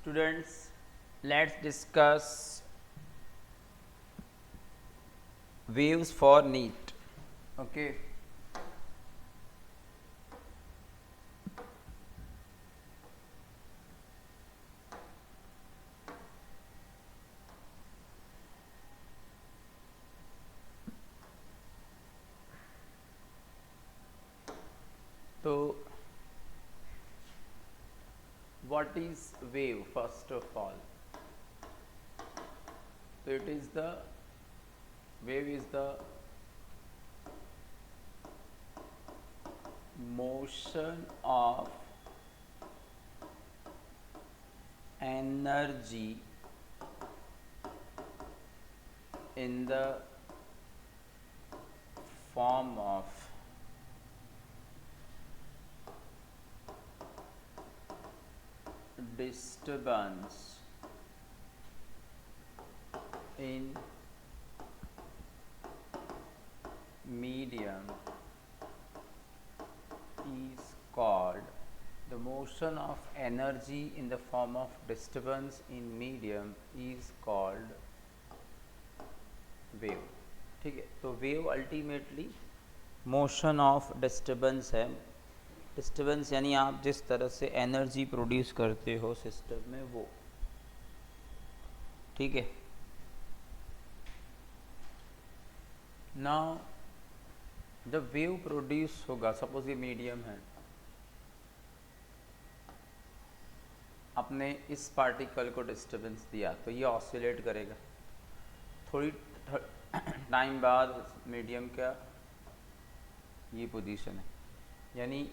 Students, let's discuss waves for NEET. Okay. So, what is wave first of all? So, it is the wave is the motion of energy in the form of disturbance in medium is called the motion of energy in the form of disturbance in medium is called wave. ठीक है, तो wave ultimately motion of disturbance है. Disturbance यानी आप जिस तरह से energy produce करते हो सिस्टम में वो. ठीक है. नाउ जब वेव प्रोड्यूस होगा, सपोज ये मीडियम है, आपने इस पार्टिकल को डिस्टर्बेंस दिया तो ये ऑसिलेट करेगा. थोड़ी टाइम बाद मीडियम का ये पोजीशन है, यानी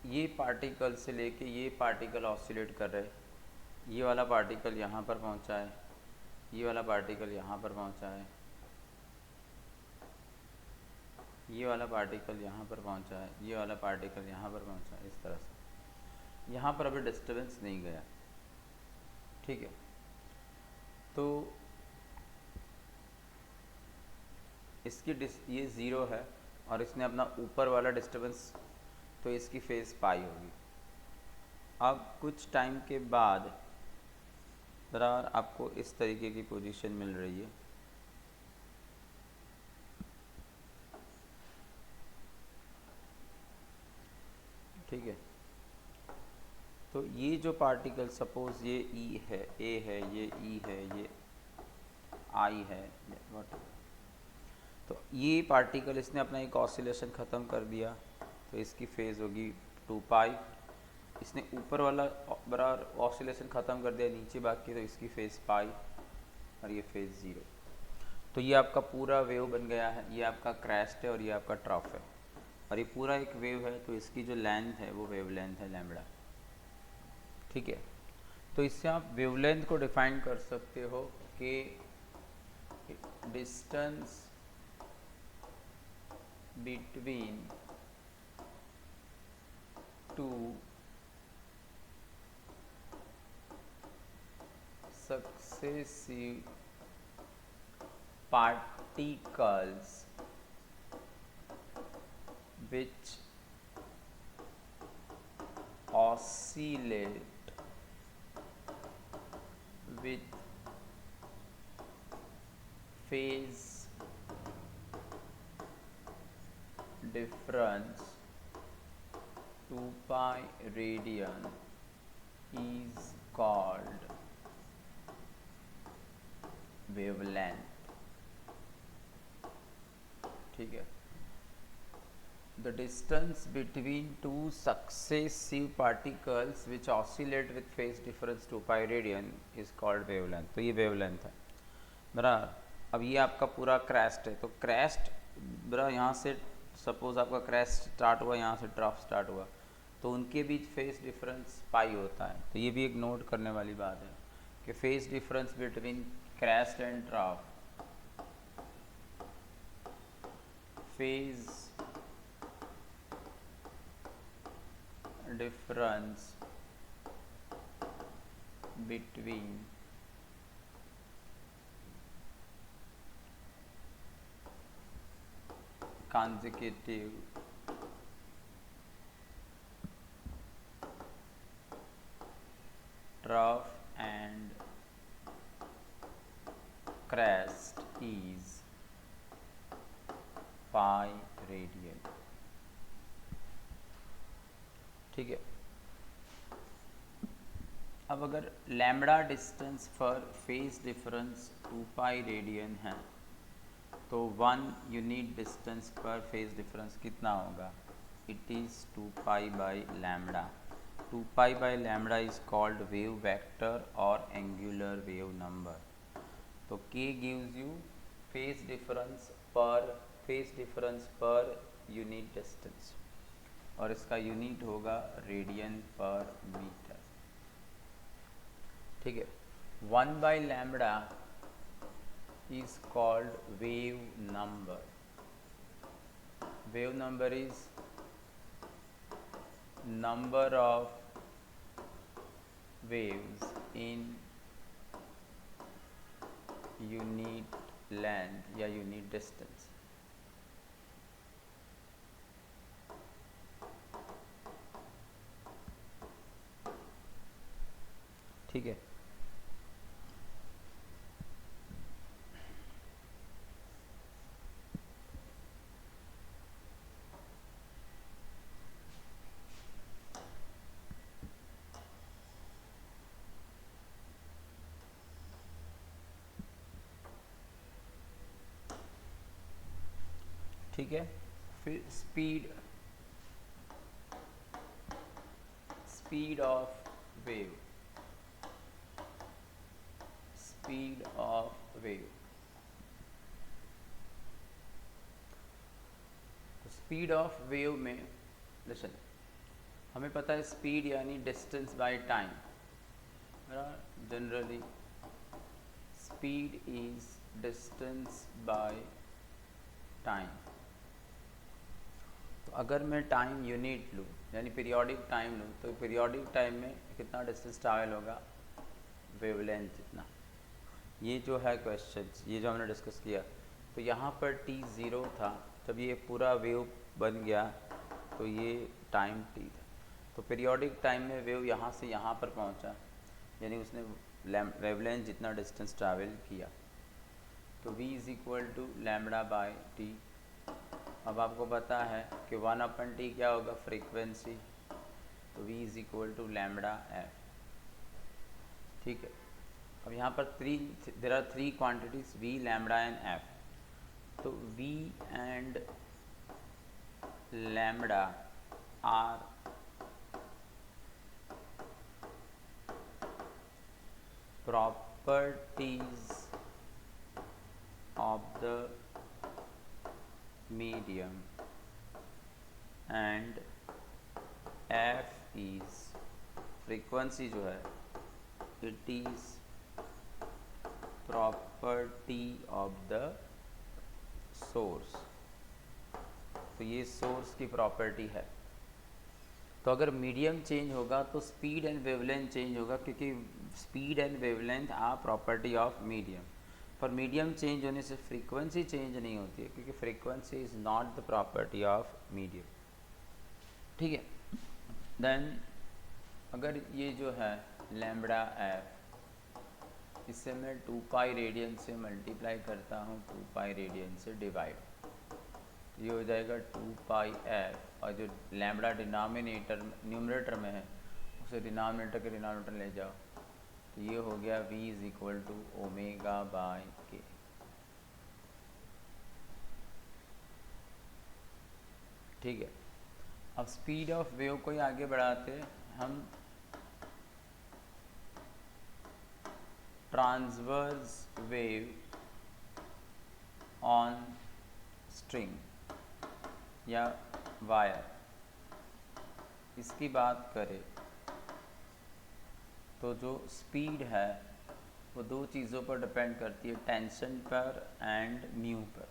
ये पार्टिकल से लेके ये पार्टिकल ऑसिलेट कर रहे. ये वाला पार्टिकल यहाँ पर पहुँचा है, ये वाला पार्टिकल यहाँ पर पहुँचा है, ये वाला पार्टिकल यहाँ पर पहुँचा है, ये वाला पार्टिकल यहाँ पर पहुँचा है. इस तरह से यहाँ पर अभी डिस्टर्बेंस नहीं गया. ठीक है. तो इसकी ये ज़ीरो है और इसने अपना ऊपर वाला डिस्टर्बेंस, तो इसकी फेज़ पाई होगी. अब कुछ टाइम के बाद बराबर आपको इस तरीके की पोजीशन मिल रही है. ठीक है. तो ये जो पार्टिकल, सपोज ये ई है, ए है, ये ई है, ये आई है, वट. तो ये पार्टिकल इसने अपना एक ऑसिलेशन ख़त्म कर दिया, तो इसकी फेज़ होगी 2 पाई. इसने ऊपर वाला बराबर ऑसिलेशन ख़त्म कर दिया, नीचे बाकी, तो इसकी फेज़ पाई और ये फेज़ 0. तो ये आपका पूरा वेव बन गया है. ये आपका क्रेस्ट है और ये आपका ट्रफ है और ये पूरा एक वेव है. तो इसकी जो लेंथ है वो वेव लेंथ है लैम्बडा. ठीक है. तो इससे आप वेवलेंथ को डिफाइन कर सकते हो कि distance between two successive particles which oscillate with phase difference 2 pi radian is called wavelength. ठीक है. The distance between two successive particles which oscillate with phase difference 2 pi radian is called wavelength. तो ये wavelength है बराबर. अब ये आपका पूरा क्रेस्ट है, तो क्रेस्ट बराबर यहाँ से, सपोज आपका क्रेस्ट स्टार्ट हुआ, यहाँ से ट्रफ स्टार्ट हुआ, तो उनके बीच फेस डिफरेंस पाई होता है. तो ये भी एक नोट करने वाली बात है कि phase difference between crest and trough, phase difference between consecutive trough and pi radian. ठीक है, अब अगर lambda distance for phase difference 2 pi radian है तो 1 यूनिट डिस्टेंस पर फेज डिफरेंस कितना होगा? It is 2 pi by lambda. 2 pi by lambda is called wave vector और एंगुलर वेव नंबर। तो k gives you phase difference per unit distance और इसका unit होगा रेडियन पर मीटर। ठीक है, 1 by lambda is called wave number. Wave number is number of waves in unit length या unit distance. ठीक है, ठीक है। फिर speed of wave, speed of wave. Speed of wave में लिसन, हमें पता है स्पीड यानी distance by time. Generally speed is distance by time. तो अगर मैं टाइम यूनिट लूँ यानी पीरियोडिक टाइम लूँ तो पीरियोडिक टाइम में कितना डिस्टेंस ट्रैवल होगा? वेवलेंथ जितना। ये जो है क्वेश्चन, ये जो हमने डिस्कस किया, तो यहाँ पर t 0 था, जब ये पूरा वेव बन गया तो ये टाइम t था। तो पीरियोडिक टाइम में वेव यहाँ से यहाँ पर पहुँचा यानी उसने वेवलेंथ जितना डिस्टेंस ट्रैवल किया। तो v is equal to lambda by T. अब आपको पता है कि 1/t क्या होगा? फ्रीक्वेंसी। तो v is equal to lambda F. ठीक है, अब यहाँ पर there are 3 quantities v, lambda and f। तो v and lambda are properties of the medium and f is frequency जो है, it is property of the source। तो ये सोर्स की प्रॉपर्टी है। तो अगर मीडियम चेंज होगा तो स्पीड एंड वेवलेंथ चेंज होगा, क्योंकि speed and wavelength are property of medium. पर मीडियम चेंज होने से फ्रीक्वेंसी चेंज नहीं होती है, क्योंकि frequency is not the property of medium. ठीक है, देन अगर ये जो है लैम्बडा एफ, इससे मैं 2 पाई रेडियन से मल्टीप्लाई करता हूँ, 2 पाई रेडियन से डिवाइड, ये हो जाएगा 2 पाई एफ। और जो लैम्बडा न्यूमरेटर में है उसे डिनोमिनेटर के डिनोमिनेटर ले जाओ, तो ये हो गया v is equal to omega by K. ठीक है, अब स्पीड ऑफ वेव को ही आगे बढ़ाते हम ट्रांसवर्स वेव ऑन स्ट्रिंग या वायर, इसकी बात करें तो जो स्पीड है वो 2 चीज़ों पर डिपेंड करती है, टेंशन पर एंड म्यू पर।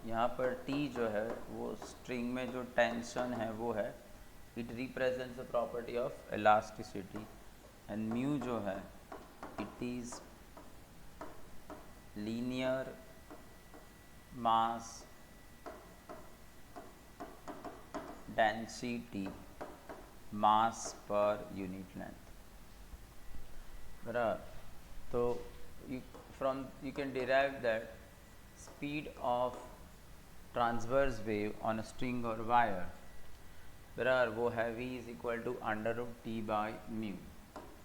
यहाँ पर T जो है वो स्ट्रिंग में जो टेंशन है वो है, it represents the property of elasticity. And mu जो है it is linear mass density mass per unit length. बराबर, तो you can derive that speed of transverse wave on a string और वायर, बराबर वो है v is equal to under root T by mu.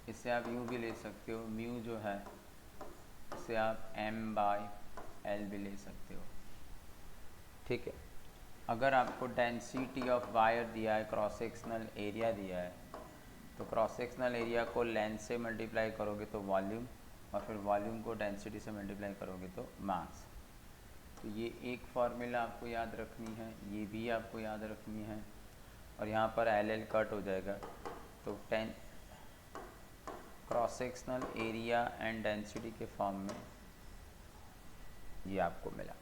इससे आप यूँ भी ले सकते हो, म्यू जो है इसे आप m बाई एल भी ले सकते हो, ठीक है। अगर आपको डेंसिटी ऑफ वायर दिया है, क्रॉस सेक्शनल एरिया दिया है, तो क्रॉस सेक्शनल एरिया को लेंथ से मल्टीप्लाई करोगे तो वॉल्यूम, और फिर वॉल्यूम को डेंसिटी से मल्टीप्लाई करोगे तो मास। तो ये एक फार्मूला आपको याद रखनी है, ये भी आपको याद रखनी है, और यहाँ पर एल एल कट हो जाएगा, तो cross sectional area and density के फॉर्म में ये आपको मिला।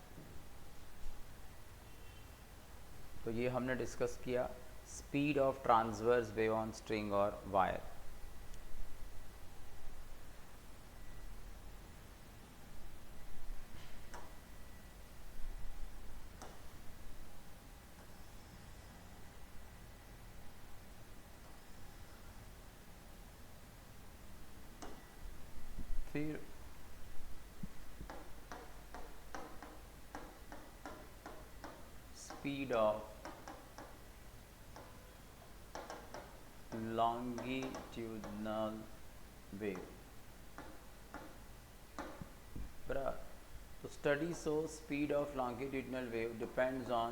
तो ये हमने डिस्कस किया speed of transverse wave on string और वायर। फिर स्पीड ऑफ longitudinal wave, बराबर। तो study show speed of longitudinal wave depends on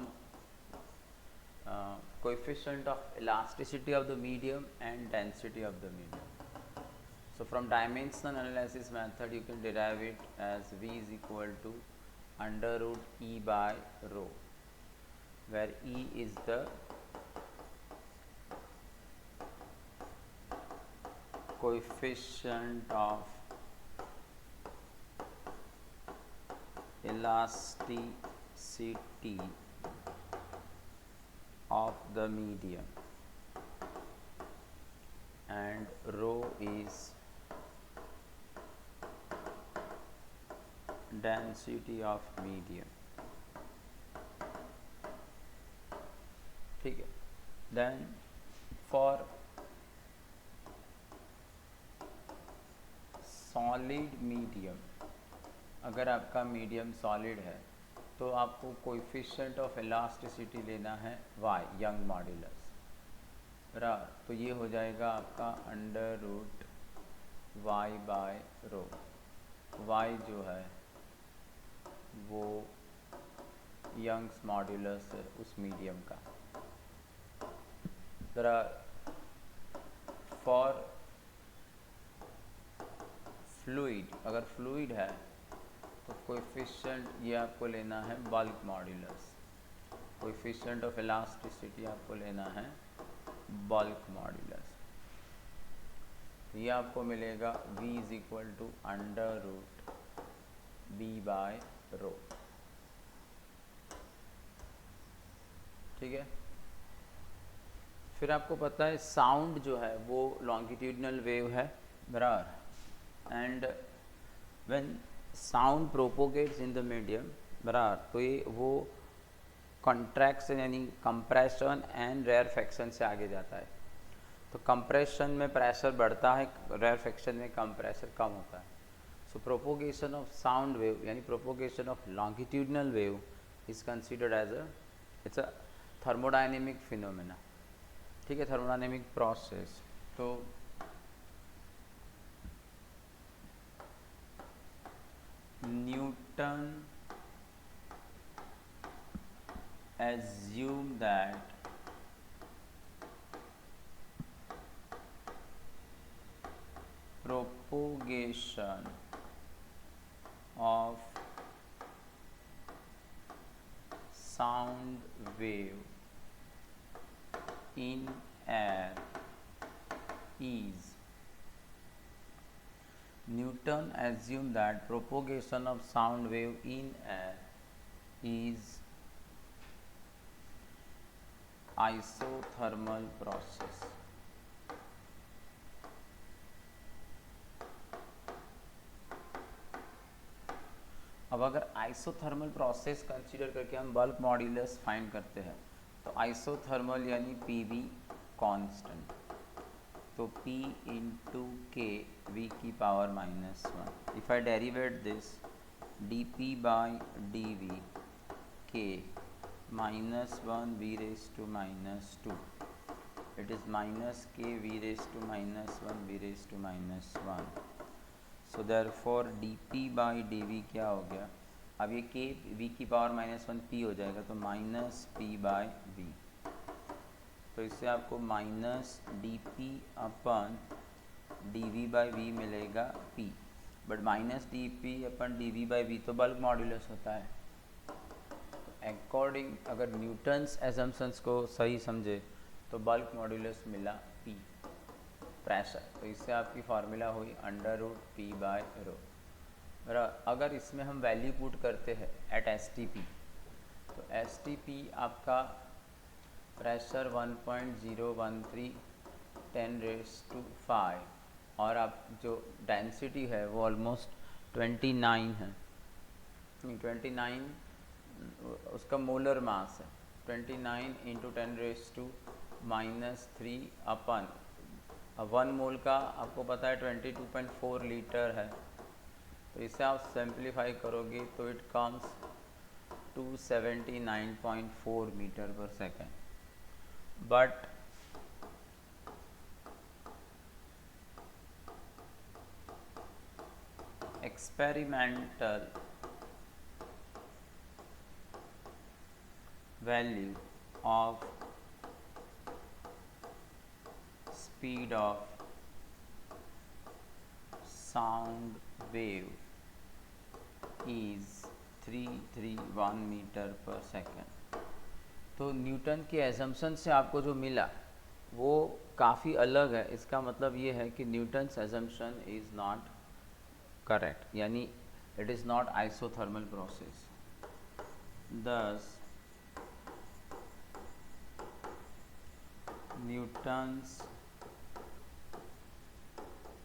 coefficient of elasticity of the medium and density of the medium. So from dimensional analysis method you can derive it as v is equal to under root e by rho, where e is the coefficient of elasticity of the medium and rho is density of medium, ठीक है। Then for solid medium, अगर आपका medium solid है तो आपको coefficient of elasticity लेना है y, young modulus, बराबर। तो ये हो जाएगा आपका अंडर रूट y बाय रो। y जो है वो यंग्स मॉड्यूलस है उस मीडियम का, बराबर। फॉर फ्लूइड, अगर फ्लूइड है तो कोएफिशिएंट ये आपको लेना है bulk modulus, coefficient of elasticity आपको लेना है बल्क मॉड्यूलस। ये आपको मिलेगा v is equal to under root b by rho, ठीक है। फिर आपको पता है साउंड जो है वो लॉन्गिट्यूडिनल वेव है, बराबर। And when sound propagates in the medium, बराबर, तो ये वो कॉन्ट्रैक्शन यानी कंप्रेशन एंड रेयरफेक्शन से आगे जाता है। तो कंप्रेशन में प्रेशर बढ़ता है, रेयरफेक्शन में कंप्रेशर कम होता है। सो प्रोपोगेशन ऑफ साउंड वेव यानी propagation of longitudinal wave is considered as it's a thermodynamic phenomena, ठीक है, थर्मोडायनेमिक प्रोसेस। तो Newton assumed that propagation of sound wave in air is Newton assumed that propagation of sound wave in air is isothermal process. अब अगर isothermal process consider करके हम bulk modulus find करते हैं तो आइसोथर्मल यानी PV constant, तो P into के वी की power -1। If I derivative this dP by dV के -1 v raised to -2. It is minus k v raised to -1 v raised to -1. So therefore dp by dv क्या हो गया, अब ये k v की power -1 p हो जाएगा, तो माइनस p बाय v। तो इससे आपको minus D P upon D V by V मिलेगा p, but minus D P upon D V by V तो बल्क मॉड्यूलस होता है। तो अकॉर्डिंग अगर न्यूटन्स एजम्पशंस को सही समझे तो बल्क मॉड्यूलस मिला p प्रेशर। तो इससे आपकी फार्मूला हुई √p बाय रो। अगर इसमें हम वैल्यू पुट करते हैं एट एस टी पी, तो एस टी पी आपका प्रेशर 1.013 10⁻⁵, और आप जो डेंसिटी है वो ऑलमोस्ट 29 है, 29 उसका मोलर मास है, 29 इंटू 10⁻³ अपन 1 मोल का आपको पता है 22.4 लीटर है। तो इसे आप सिंप्लीफाई करोगे तो it comes 279.4 metre per second. But experimental value of speed of sound wave is 331 metre per second. तो न्यूटन के एजम्पशन से आपको जो मिला वो काफ़ी अलग है। इसका मतलब ये है कि Newton's assumption is not correct, यानी it is not isothermal process. Thus Newton's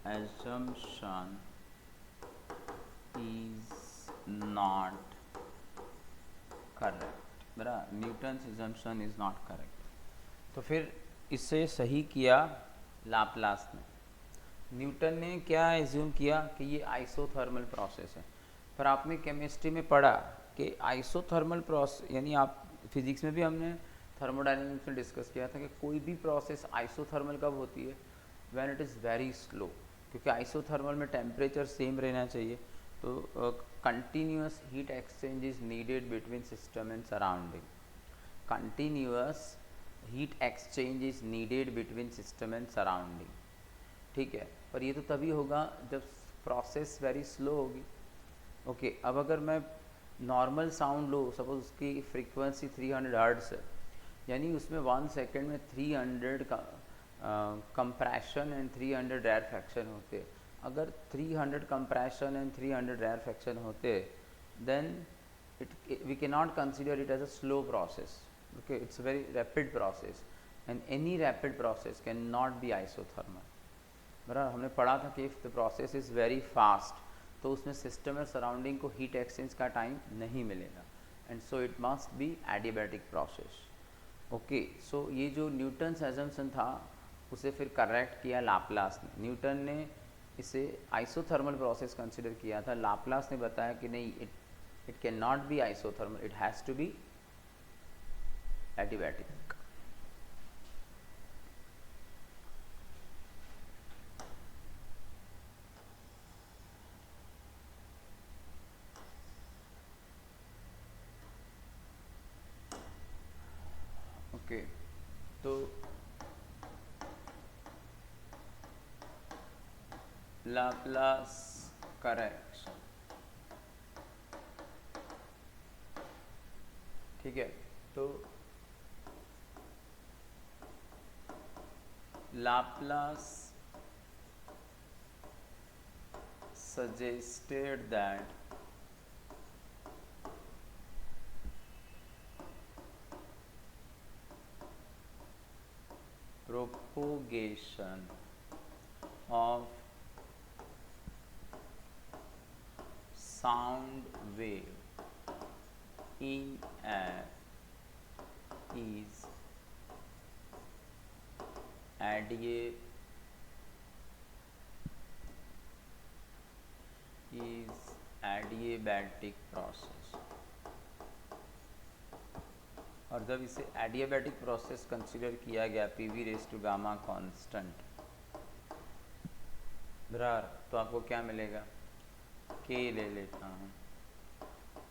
assumption is not correct। बराबर, Newton's assumption is not correct। तो फिर इसे सही किया लाप्लास ने। न्यूटन ने क्या एज्यूम किया कि ये आइसोथर्मल प्रोसेस है, पर आपने केमिस्ट्री में पढ़ा कि आइसोथर्मल प्रोसेस, यानी आप फिजिक्स में भी हमने थर्मोडायनेमिक्स में डिस्कस किया था कि कोई भी प्रोसेस आइसोथर्मल कब होती है, when it is very slow, क्योंकि आइसोथर्मल में टेम्परेचर सेम रहना चाहिए। तो continuous heat exchange is needed between system and surrounding. Continuous heat exchange is needed between system and surrounding, ठीक है। पर ये तो तभी होगा जब प्रोसेस वेरी स्लो होगी। ओके, अब अगर मैं नॉर्मल साउंड लो, सपोज उसकी फ्रीक्वेंसी 300 हर्ट्ज़ है, यानी उसमें 1 सेकेंड में 300 का कंप्रेशन एंड 300 रेयरफैक्शन होते। अगर 300 कंप्रेशन एंड 300 रेयरफैक्शन होते, then we can not consider it as a slow process. Okay, it's a very rapid process, and any rapid process can not be isothermal. बराबर, हमने पढ़ा था कि if the process is very fast तो उसमें system और surrounding को heat exchange का टाइम नहीं मिलेगा, and so it must be adiabatic process. Okay, so ये जो न्यूटन्स एजम्पशन था उसे फिर करेक्ट किया लाप्लास ने। न्यूटन ने इसे आइसोथर्मल प्रोसेस कंसिडर किया था, लाप्लास ने बताया कि नहीं, it can not be isothermal, it has to be adiabatic. Okay, तो लाप्लास करेक्शन, ठीक है। तो Laplace suggested that propagation of sound wave in air is adiabatic process। और जब इसे एडियाबैटिक प्रोसेस कंसीडर किया गया P V raise to gamma constant बराबर, तो आपको क्या मिलेगा, के ले लेता हूँ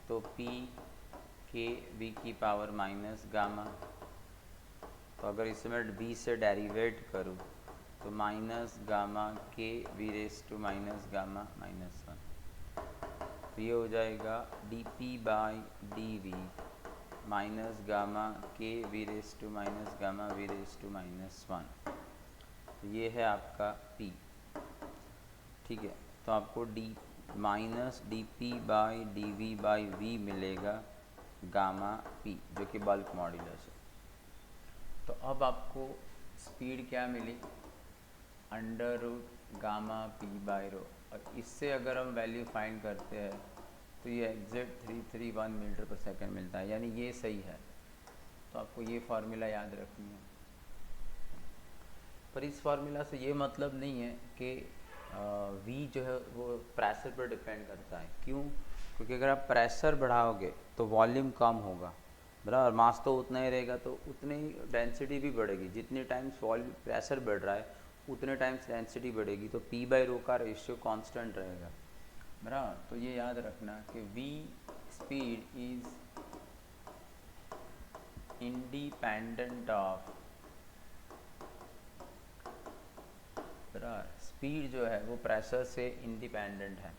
तो पी के वी की पावर माइनस गामा, तो अगर इसे मैं बी से डेरिवेट करूँ तो minus gamma K V raise to minus gamma minus 1, तो ये हो जाएगा D P by D V minus gamma K V raise to minus gamma V raise to minus 1, तो ये है आपका P। ठीक है, तो आपको D minus D P by D V by V मिलेगा गामा P, जो कि बल्क मॉड्यूलस है। तो अब आपको स्पीड क्या मिली, under root gamma P by rho, और इससे अगर हम वैल्यू फाइंड करते हैं तो ये एग्जैक्ट 331 मीटर पर सेकंड मिलता है, यानी ये सही है। तो आपको ये फार्मूला याद रखनी है। पर इस फार्मूला से ये मतलब नहीं है कि V जो है वो प्रेशर पर डिपेंड करता है। क्यों? क्योंकि अगर आप प्रेशर बढ़ाओगे तो वॉल्यूम कम होगा, बराबर, मास तो उतना ही रहेगा, तो उतनी ही डेंसिटी भी बढ़ेगी। जितने टाइम्स वॉल्यूम प्रेशर बढ़ रहा है उतने टाइम्स डेंसिटी बढ़ेगी, तो P बाई रो का रेशियो कांस्टेंट रहेगा, बराबर। तो ये याद रखना कि V speed is independent of, बराबर, स्पीड जो है वो प्रेशर से इंडिपेंडेंट है,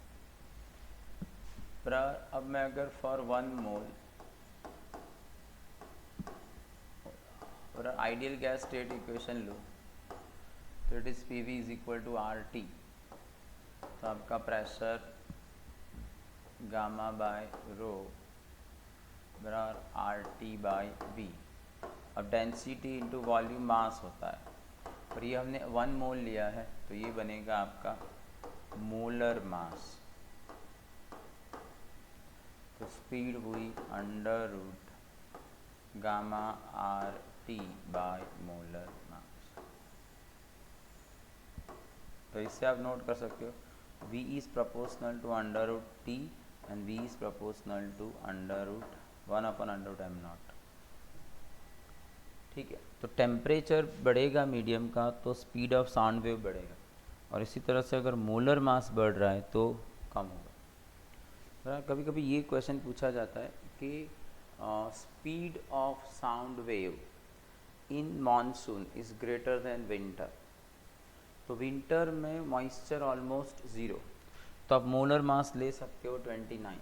बराबर। अब मैं अगर फॉर 1 मोल और आइडियल गैस स्टेट इक्वेशन लूँ तो it is P V is equal to R T, तो आपका प्रेशर गामा बाय रो बराबर आर टी बाई वी। अब डेंसिटी इंटू वॉल्यूम मास होता है, और ये हमने 1 मोल लिया है, तो ये बनेगा आपका मोलर मास। तो स्पीड हुई under root gamma R T by molar mass. तो इससे आप नोट कर सकते हो V is proportional to under root T and V is proportional to under root 1 upon under root M naught. ठीक है, तो टेम्परेचर बढ़ेगा मीडियम का तो स्पीड ऑफ साउंड वेव बढ़ेगा, और इसी तरह से अगर मोलर मास बढ़ रहा है तो कम होगा। कभी कभी ये क्वेश्चन पूछा जाता है कि speed of sound wave in monsoon is greater than winter, तो विंटर में मॉइस्चर ऑलमोस्ट ज़ीरो, तो आप मोलर मास ले सकते हो 29,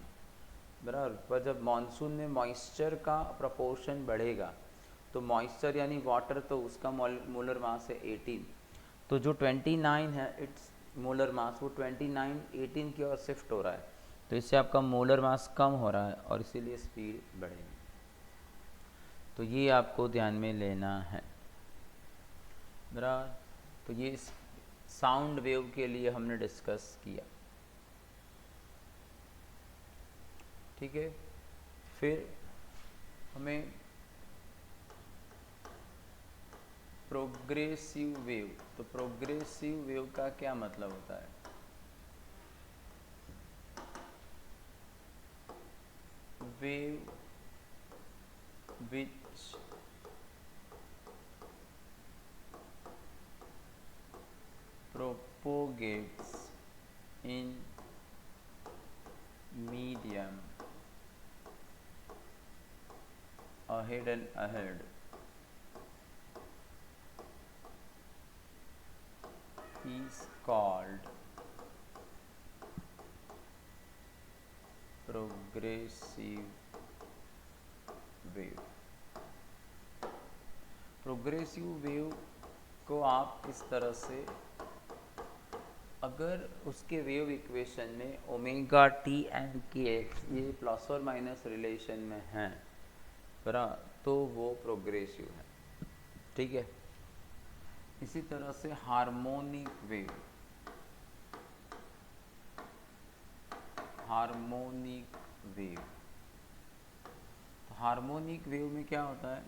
बराबर। पर जब मानसून में मॉइस्चर का प्रपोर्शन बढ़ेगा तो मॉइस्चर यानी वाटर, तो उसका मोलर मास है 18, तो जो 29 है इट्स मोलर मास, वो 29 18 की ओर शिफ्ट हो रहा है, तो इससे आपका मोलर मास कम हो रहा है और इसीलिए स्पीड बढ़ेगी। तो ये आपको ध्यान में लेना है, बराबर। तो ये साउंड वेव के लिए हमने डिस्कस किया। ठीक है, फिर हमें प्रोग्रेसिव वेव, तो प्रोग्रेसिव वेव का क्या मतलब होता है? Wave which propagates in medium ahead and ahead is called progressive wave। Progressive wave को आप इस तरह से, अगर उसके वेव इक्वेशन में ओमेगा टी एंड के एक्स ये प्लस और माइनस रिलेशन में हैं, बराबर, तो वो प्रोग्रेसिव है। ठीक है, इसी तरह से harmonic wave, harmonic wave, harmonic wave में क्या होता है,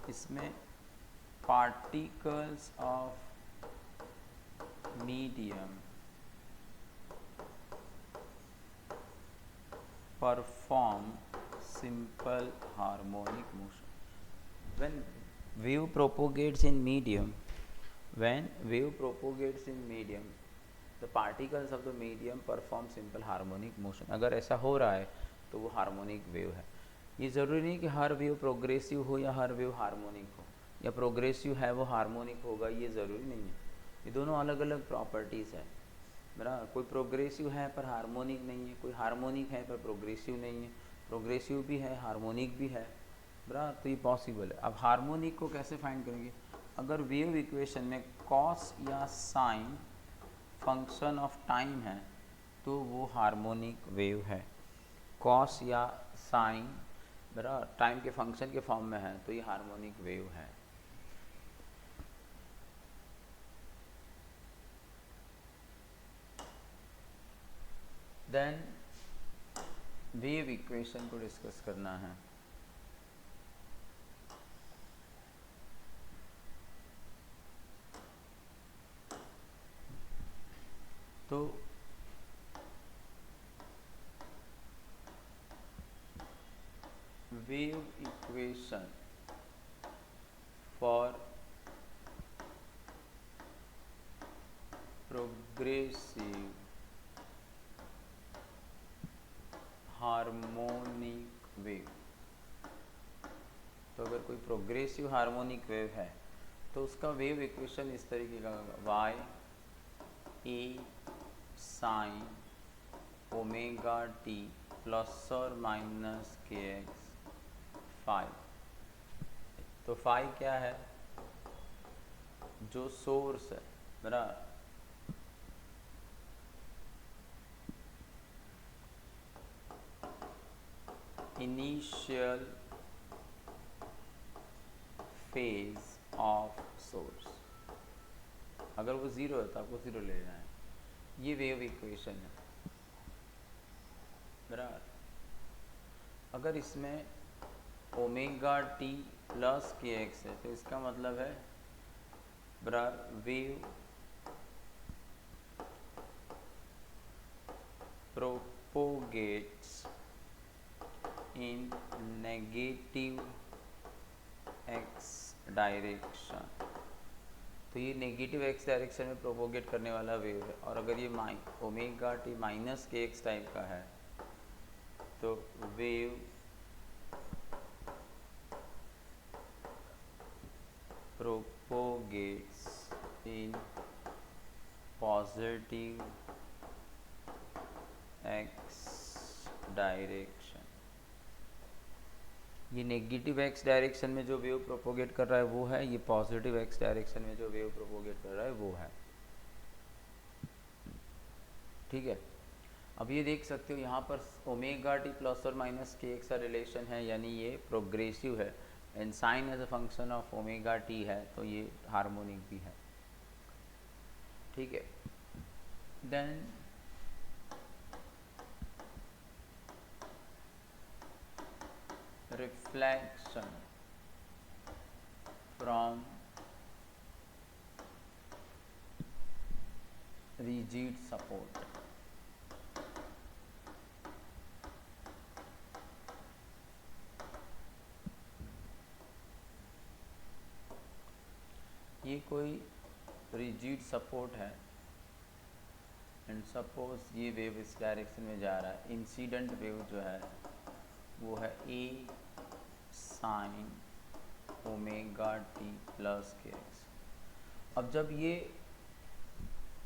इसमें particles of medium perform simple harmonic motion. When wave propagates in medium, the particles of the medium perform simple harmonic motion. अगर ऐसा हो रहा है तो वो हार्मोनिक वेव है. ये ज़रूरी नहीं कि हर वेव प्रोग्रेसिव हो या हर वेव हार्मोनिक हो, या प्रोग्रेसिव है वो हार्मोनिक होगा, ये ज़रूरी नहीं है. ये दोनों अलग अलग प्रॉपर्टीज़ है. बराबर. कोई प्रोग्रेसिव है पर हार्मोनिक नहीं है, कोई हार्मोनिक है पर प्रोग्रेसिव नहीं है, प्रोग्रेसिव भी है हार्मोनिक भी है. बराबर. तो ये पॉसिबल है. अब हार्मोनिक को कैसे फाइंड करेंगे? अगर वेव इक्वेशन में कॉस या साइन फंक्शन ऑफ टाइम है तो वो हार्मोनिक वेव है. कॉस या साइन बराबर टाइम के फंक्शन के फॉर्म में है तो ये हार्मोनिक वेव है. देन वेव इक्वेशन को डिस्कस करना है. तो wave equation for progressive harmonic wave. तो अगर कोई प्रोग्रेसिव हार्मोनिक वेव है तो उसका वेव इक्वेशन इस तरीके का होगा. y a sine omega T plus और माइनस के एक्स फाई. तो फाई क्या है? जो सोर्स है. बराबर. Initial phase of source. अगर वो ज़ीरो है तो आपको ज़ीरो ले लेना है. ये वेव इक्वेशन है. बराबर. अगर इसमें omega T plus K x है तो इसका मतलब है बराबर वेव प्रोपोगेट्स इन नेगेटिव एक्स डायरेक्शन. तो ये नेगेटिव एक्स डायरेक्शन में प्रोपोगेट करने वाला वेव है. और अगर ये omega T minus K x type का है तो wave propagates in positive x direction. ये नेगेटिव एक्स डायरेक्शन में जो वेव प्रोपोगेट कर रहा है वो है, ये पॉजिटिव एक्स डायरेक्शन में जो वेव प्रोपोगेट कर रहा है वो है. ठीक है. अब ये देख सकते हो यहाँ पर ओमेगा टी प्लस और माइनस के एक्स का रिलेशन है, यानी ये प्रोग्रेसिव है. And sine as a function of omega T है तो ये हार्मोनिक भी है. ठीक है. Then reflection from rigid support. ये कोई रिजिड सपोर्ट है एंड सपोज ये वेव इस डायरेक्शन में जा रहा है. इंसिडेंट वेव जो है वो है ए sine omega T plus K X. अब जब ये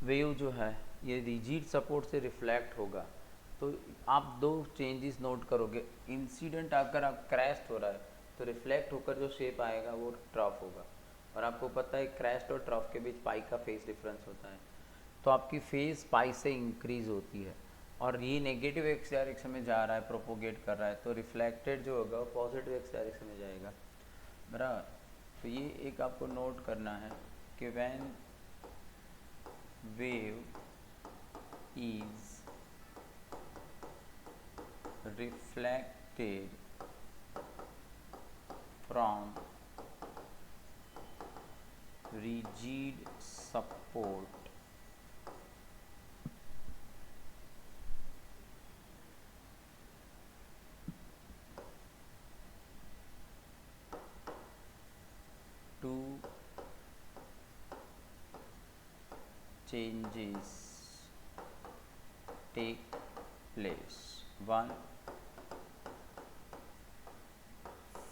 वेव जो है ये रिजिड सपोर्ट से रिफ्लेक्ट होगा तो आप दो चेंजेस नोट करोगे. इंसिडेंट अगर आप क्रैश्ड हो रहा है तो रिफ्लेक्ट होकर जो शेप आएगा वो ट्रफ होगा. और आपको पता है क्रैश्ड और ट्रफ के बीच पाई का फेस डिफरेंस होता है. तो आपकी फेस पाई से इंक्रीज होती है और ये नेगेटिव एक्स डायरेक्शन में जा रहा है, प्रोपोगेट कर रहा है, तो रिफ्लेक्टेड जो होगा वो पॉजिटिव एक्स डायरेक्शन में जाएगा. बराबर. तो ये एक आपको नोट करना है कि when wave is reflected from rigid support two changes take place. One,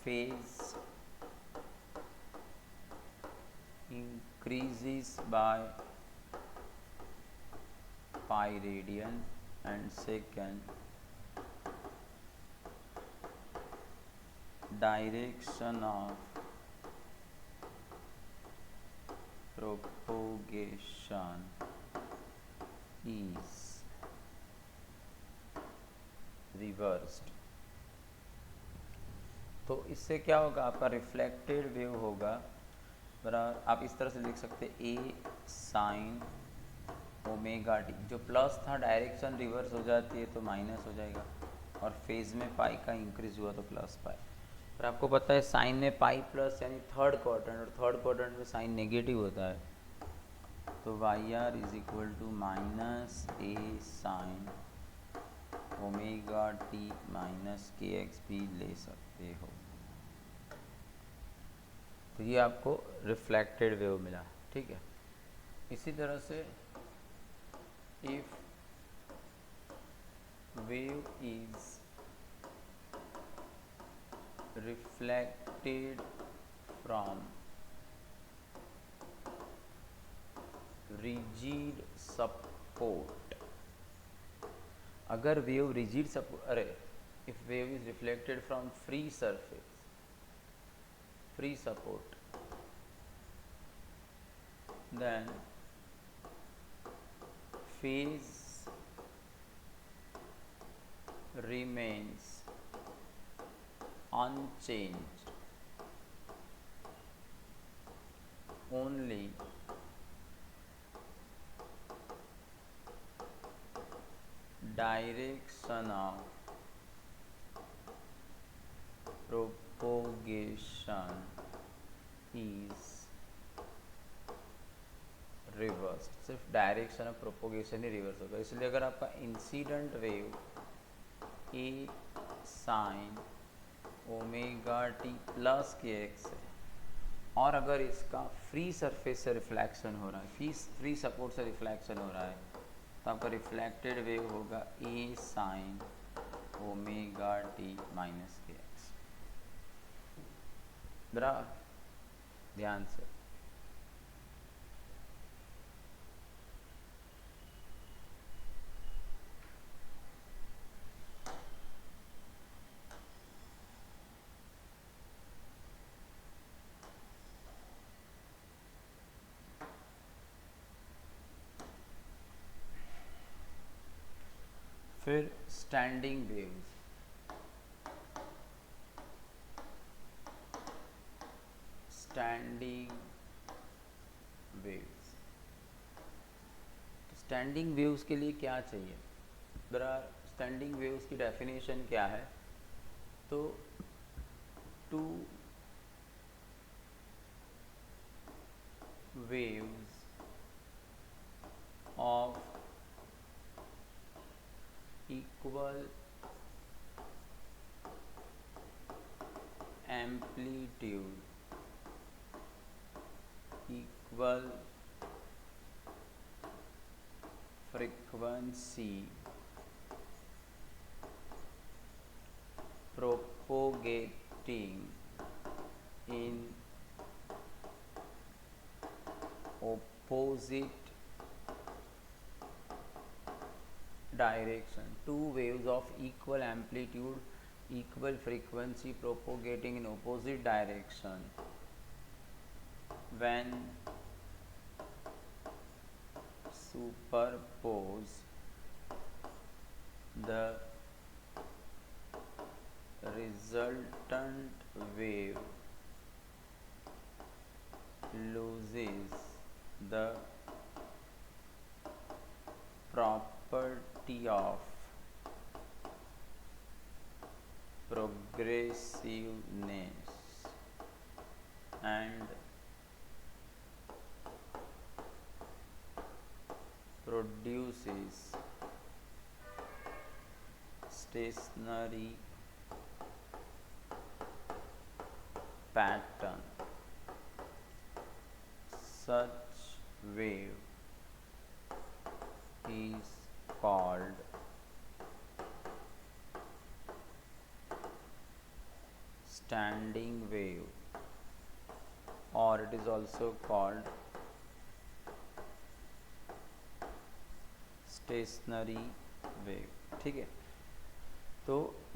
phase increases by pi radian, and second, direction of propagation is reversed. तो इससे क्या होगा, आपका रिफ्लेक्टेड वेव होगा बराबर, आप इस तरह से लिख सकते हैं ए साइन ओमेगा टी, जो प्लस था डायरेक्शन रिवर्स हो जाती है तो माइनस हो जाएगा, और फेज में पाई का इंक्रीज हुआ तो प्लस पाई। पर आपको पता है साइन में पाई प्लस यानी थर्ड क्वाड्रेंट, और थर्ड क्वाड्रेंट में साइन नेगेटिव होता है, तो Y R is equal to minus A sine omega T minus K X भी ले सकते हो। तो ये आपको रिफ्लेक्टेड वेव मिला, ठीक है। इसी तरह से if wave is reflected from rigid support, अगर वेव रिजिड सपोर्ट, अरे if wave is reflected from free surface, free support, then phase remains unchanged, only direction of propagation is reversed, सिर्फ direction of propagation he reverse होगा। इसलिए अगर आपका incident wave ए sine omega T plus K x है, और अगर इसका free surface से रिफ्लेक्शन हो रहा है, फ्री सपोर्ट से रिफ्लेक्शन हो रहा है, तो आपका रिफ्लेक्टेड वेव होगा ए sine omega T minus K x. बराबर, ध्यान से। फिर standing waves, standing waves, standing waves के लिए क्या चाहिए, बराबर, स्टैंडिंग वेव्स की डेफिनेशन क्या है, तो to waves of equal amplitude, equal frequency, propagating in opposite direction. Two waves of equal amplitude, equal frequency propagating in opposite direction when superpose, the resultant wave loses the property of progressiveness and produces stationary pattern such wave is called standing wave, or it is also called stationary wave. ठीक है, तो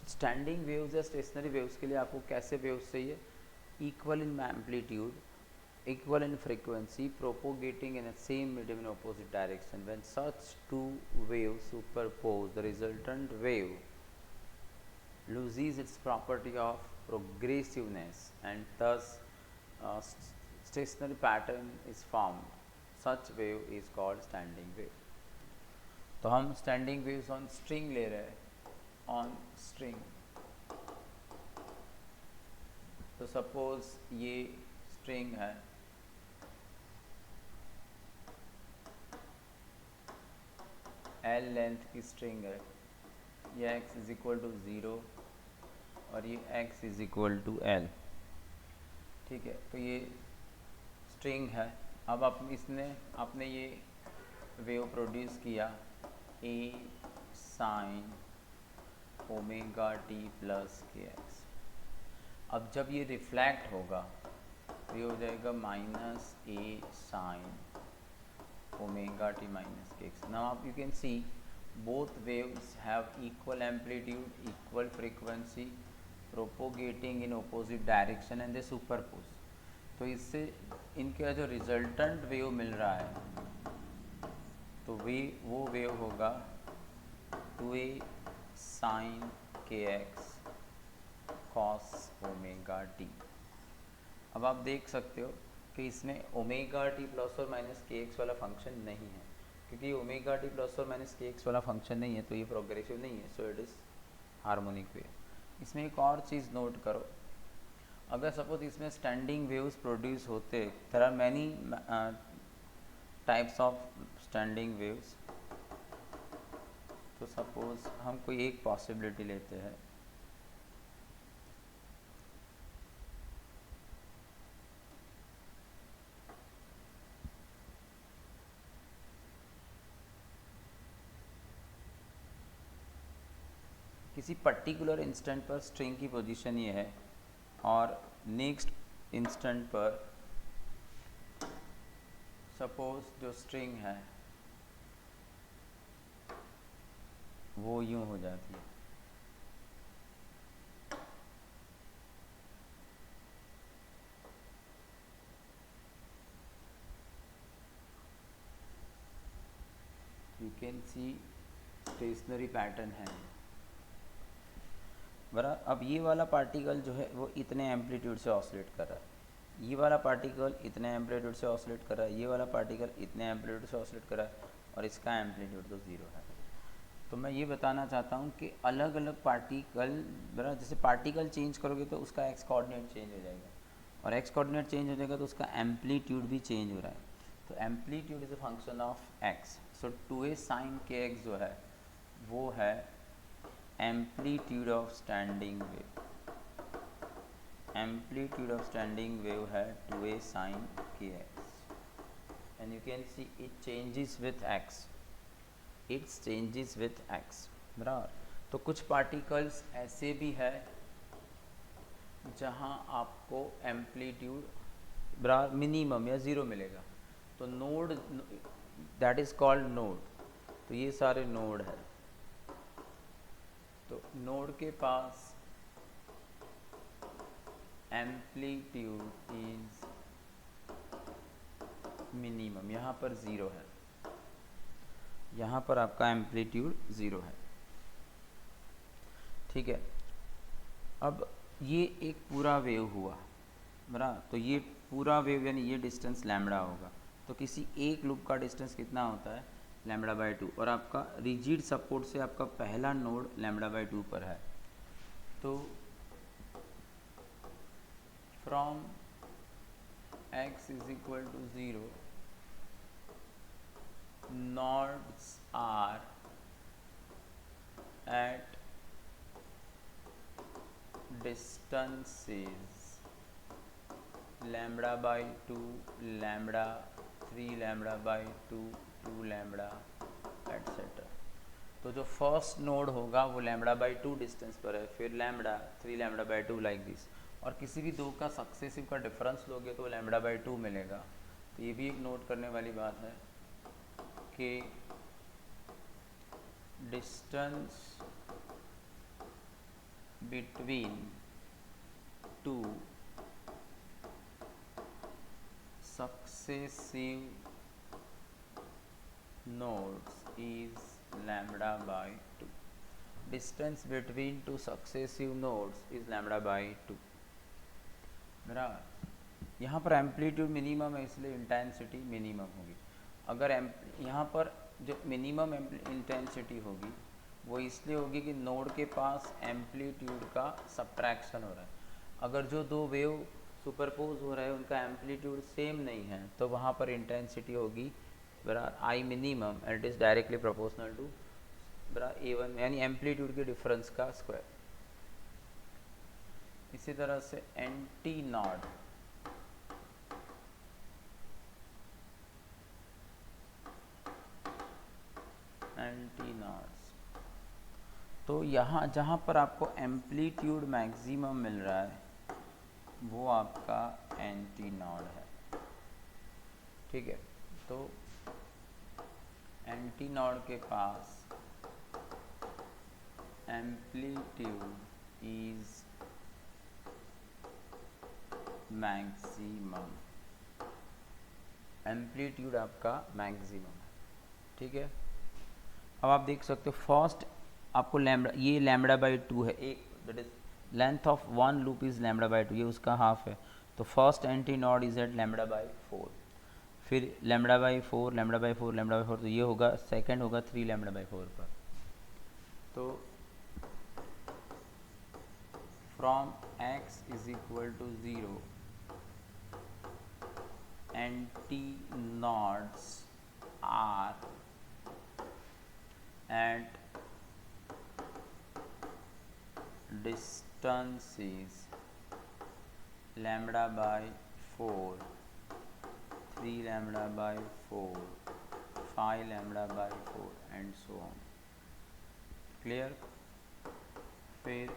standing waves या stationery waves के लिए आपको कैसे waves चाहिए? Equal in amplitude, equal in frequency, propagating in a same medium in opposite direction. When such two waves superpose, the resultant wave loses its property of progressiveness and thus stationary pattern is formed. Such wave is called standing wave. तो हम standing waves on string ले रहे हैं, on string. तो suppose ये string है, L length की string है, ये x इज इक्वल टू 0 और ये x is equal to L. ठीक है, तो ये स्ट्रिंग है। अब आपने ये वेव प्रोड्यूस किया a sine omega T plus K X. अब जब ये रिफ्लेक्ट होगा तो ये हो जाएगा minus A sine omega T minus K X. Now आप you can see both waves have equal amplitude, equal frequency, propagating in opposite direction and they superpose। तो इससे इनका जो रिजल्टेंट वेव मिल रहा है तो वो वेव होगा 2a sine k x cos omega T. अब आप देख सकते हो कि इसमें ओमेगा टी प्लस और माइनस के एक्स वाला फंक्शन नहीं है, क्योंकि ओमेगा टी प्लस और माइनस के एक्स वाला फंक्शन नहीं है तो ये प्रोग्रेसिव नहीं है, so it is harmonic wave. इसमें एक और चीज़ नोट करो, अगर सपोज इसमें स्टैंडिंग वेव्स प्रोड्यूस होते, there are many types of standing waves. तो सपोज हम कोई एक पॉसिबिलिटी लेते हैं, किसी पर्टिकुलर इंस्टेंट पर स्ट्रिंग की पोजीशन ये है और नेक्स्ट इंस्टेंट पर सपोज जो स्ट्रिंग है वो यूं हो जाती है। You can see stationary pattern है बराबर। अब ये वाला पार्टिकल जो है वो इतने एम्पलीट्यूड से ऑसिलेट कर रहा है, ये वाला पार्टिकल इतने एम्पलीट्यूड से ऑसिलेट कर रहा है, ये वाला पार्टिकल इतने एम्पलीट्यूड से ऑसिलेट कर रहा है और इसका एम्पलीट्यूड तो 0 है। तो मैं ये बताना चाहता हूँ कि अलग अलग पार्टिकल बराबर, जैसे पार्टिकल चेंज करोगे तो उसका एक्स कोऑर्डिनेट चेंज हो जाएगा और एक्स कोऑर्डिनेट चेंज हो जाएगा तो उसका एम्पलीट्यूड भी चेंज हो रहा है। तो amplitude is a function of x. So 2a sine k x जो है वो है amplitude of standing wave. Amplitude of standing wave है 2a sine k x and you can see it changes with x, it changes with x बराबर। तो कुछ particles ऐसे भी है जहाँ आपको एम्पलीट्यूड बराबर मिनिमम या 0 मिलेगा, तो node that is called node. तो ये सारे नोड है, तो नोड के पास एम्पलीट्यूड इज मिनिमम, यहाँ पर 0 है, यहाँ पर आपका एम्पलीट्यूड 0 है। ठीक है, अब ये एक पूरा वेव हुआ बराबर, तो ये पूरा वेव यानी ये डिस्टेंस लैम्बडा होगा। तो किसी एक लूप का डिस्टेंस कितना होता है? लैम्बडा बाई 2, और आपका रिजिड सपोर्ट से आपका पहला नोड लैम्बडा बाई 2 पर है। तो from x is equal to 0 nodes are at distances lambda by 2, lambda 3 lambda by 2, 2 lambda etcetera. तो जो फर्स्ट नोड होगा वो लैम्बडा बाई 2 डिस्टेंस पर है, फिर lambda 3 lambda by 2 like this. और किसी भी दो का सक्सेसिव का डिफरेंस लोगे तो लैम्बडा बाई 2 मिलेगा। तो ये भी एक नोट करने वाली बात है कि distance between two successive nodes is lambda by 2. Distance between two successive nodes is lambda by 2. बराबर। यहाँ पर एम्पलीट्यूड मिनिमम है इसलिए इंटेंसिटी मिनिमम होगी। अगर यहाँ पर जो मिनिमम इंटेंसिटी होगी वो इसलिए होगी कि नोड के पास एम्पलीट्यूड का सब्ट्रैक्शन हो रहा है। अगर जो दो वेव सुपरपोज हो रहे हैं उनका एम्पलीट्यूड सेम नहीं है तो वहाँ पर इंटेंसिटी होगी बराबर I minimum and it is directly proportional to बराबर A1 यानी एम्पलीट्यूड के डिफरेंस का स्क्वायर। इसी तरह से एंटी नॉड तो यहाँ जहाँ पर आपको एम्पलीट्यूड मैक्सिमम मिल रहा है वो आपका एंटी नॉड है। ठीक है, तो एंटी नॉड के पास एम्पलीट्यूड इज मैक्सिमम, एम्पलीट्यूड आपका मैक्सिमम है। ठीक है, अब आप देख सकते हो फर्स्ट आपको लैम्बडा, ये लैम्बडा बाई 2 है, एक that is length of one loop is lambda by 2, ये उसका हाफ है। तो first antinode is at lambda by 4, फिर lambda by 4 lambda by 4 lambda by 4, तो ये होगा सेकंड होगा 3 लैम्बडा बाई 4 पर। तो from x is equal to 0 antinodes are at distances lambda by 4, 3 lambda by 4, 5 lambda by 4 and so on. Clear? फिर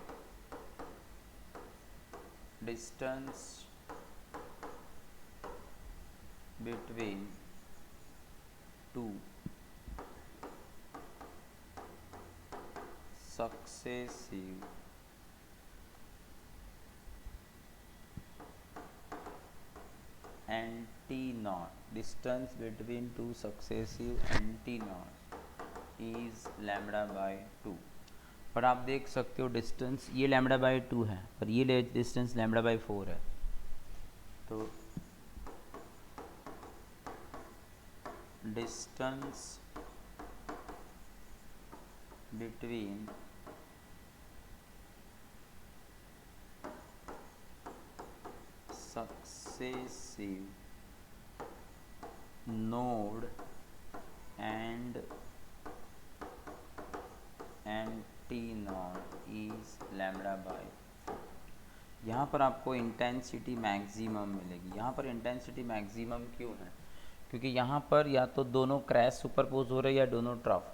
distance between two successive antinode, distance between two successive antinodes is lambda by 2। पर आप देख सकते हो distance ये lambda by 2 है पर ये डिस्टेंस लैम्बडा बाई 4 है। तो distance between successive node and antinode is lambda by 4। यहाँ पर आपको इंटेंसिटी मैक्सिमम मिलेगी। यहाँ पर इंटेंसिटी मैक्सिमम क्यों है? क्योंकि यहाँ पर या तो दोनों क्रैश सुपरपोज हो रहे हैं या दोनों ट्रफ,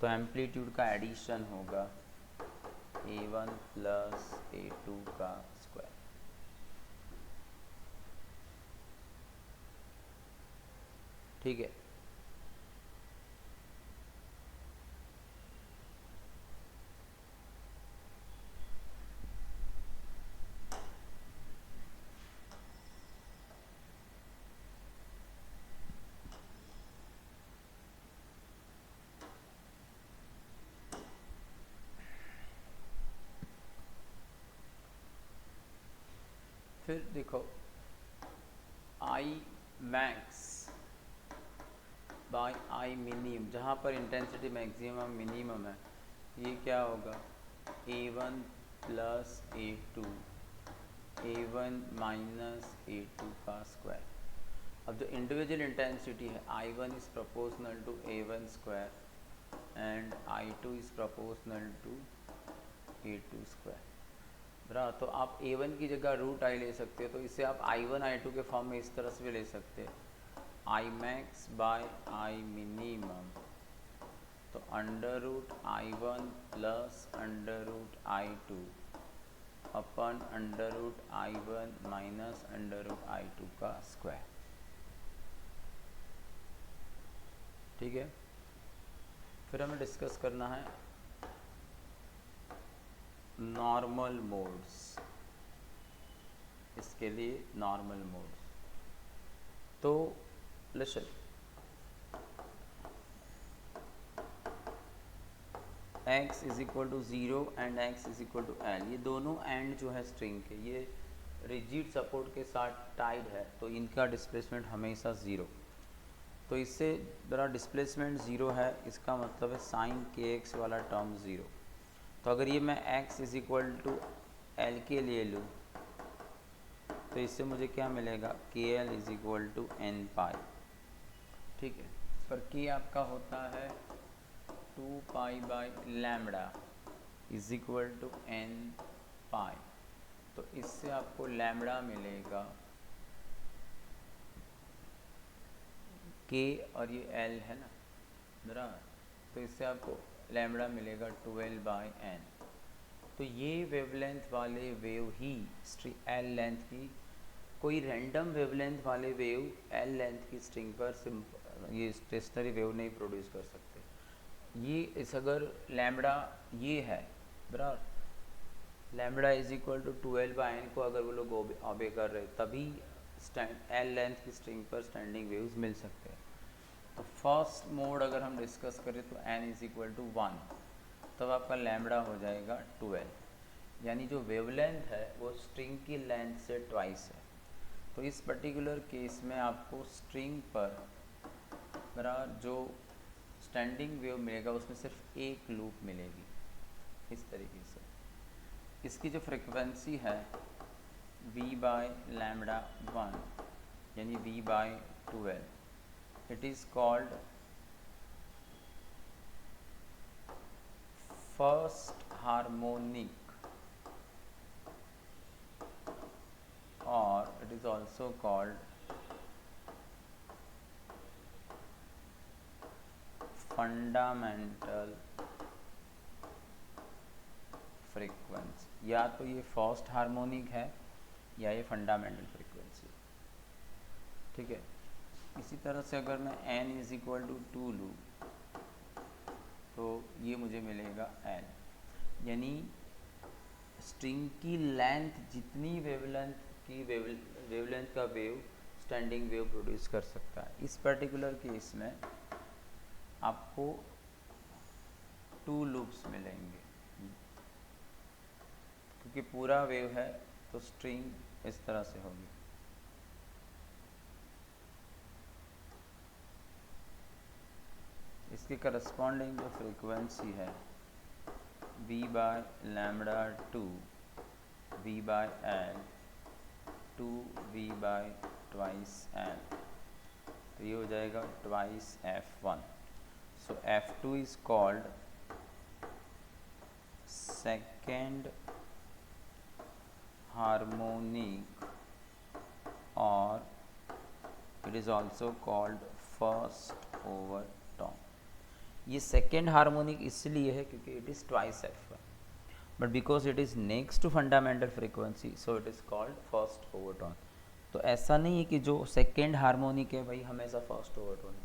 तो एम्पलीट्यूड का एडिशन होगा A1 प्लस A2 का स्क्वायर। ठीक है, फिर देखो आई मैक्स बाय आई मिनिमम, जहाँ पर इंटेंसिटी मैक्सिमम मिनिमम है ये क्या होगा A1 plus A2 A1 minus A2 का स्क्वायर। अब जो इंडिविजुअल इंटेंसिटी है I1 is proportional to A1 square and I2 is proportional to A2 square. बराबर, तो आप A1 की जगह रूट आई ले सकते हो, तो इसे आप I1 I2 के फॉर्म में इस तरह से भी ले सकते हैं I max by I minimum, तो under root I one plus under root I two अपन under root I one minus under root I two का स्क्वायर। ठीक है, फिर हमें डिस्कस करना है नॉर्मल मोड्स। इसके लिए नॉर्मल मोड्स, तो listen, x is equal to 0 and x is equal to l, ये दोनों एंड जो है स्ट्रिंग के, ये रिजिड सपोर्ट के साथ टाइड है, तो इनका डिस्प्लेसमेंट हमेशा 0। तो इससे बड़ा डिस्प्लेसमेंट 0 है, इसका मतलब है साइन के एक्स वाला टर्म 0। तो अगर ये मैं x is equal to L के लिए लूँ तो इससे मुझे क्या मिलेगा, K L is equal to N pi. ठीक है, पर के आपका होता है 2 pi by lambda is equal to N pi, तो इससे आपको लैम्बडा मिलेगा के और ये एल है ना बराबर, तो इससे आपको लैम्बडा मिलेगा 12 बाई एन। तो ये वेवलेंथ वाले वेव ही एल लेंथ की, कोई रैंडम वेवलेंथ वाले वेव एल लेंथ की स्ट्रिंग पर ये स्टेशनरी वेव नहीं प्रोड्यूस कर सकते। ये इस अगर लैम्बडा ये है बराबर, lambda is equal to 12 by n को अगर वो लोग ऑबे कर रहे तभी एल लेंथ की स्ट्रिंग पर स्टैंडिंग वेव्स मिल सकते हैं। तो फर्स्ट मोड अगर हम डिस्कस करें तो एन इज इक्वल टू 1, तब आपका लैम्बडा हो जाएगा 12, यानी जो वेवलेंथ है वो स्ट्रिंग की लेंथ से ट्वाइस है। तो इस पर्टिकुलर केस में आपको स्ट्रिंग पर बराबर जो स्टैंडिंग वेव मिलेगा उसमें सिर्फ एक लूप मिलेगी इस तरीके से। इसकी जो फ्रिक्वेंसी है v बाय लैम्बडा 1 यानी v by 12, it is called first harmonic or it is also called fundamental frequency। या तो ये फर्स्ट हार्मोनिक है या ये फंडामेंटल फ्रीक्वेंसी। ठीक है, इसी तरह से अगर मैं n इज इक्वल टू 2 लूँ तो ये मुझे मिलेगा n, यानी स्ट्रिंग की लेंथ जितनी वेवलेंथ का वेव स्टैंडिंग वेव प्रोड्यूस कर सकता है। इस पर्टिकुलर केस में आपको 2 लूप्स मिलेंगे क्योंकि पूरा वेव है, तो स्ट्रिंग इस तरह से होगी। इसके करस्पॉन्डिंग जो फ्रीक्वेंसी है v by lambda 2 v by L 2 v by twice L, तो ये हो जाएगा twice f1। So f2 is called second harmonic और it is also called first overtone. ये सेकेंड हार्मोनिक इसलिए है क्योंकि it is twice f1, but because it is next to fundamental frequency so it is called first overtone. तो ऐसा नहीं है कि जो सेकेंड हार्मोनिक है वही हमेशा फर्स्ट ओवरटोन है।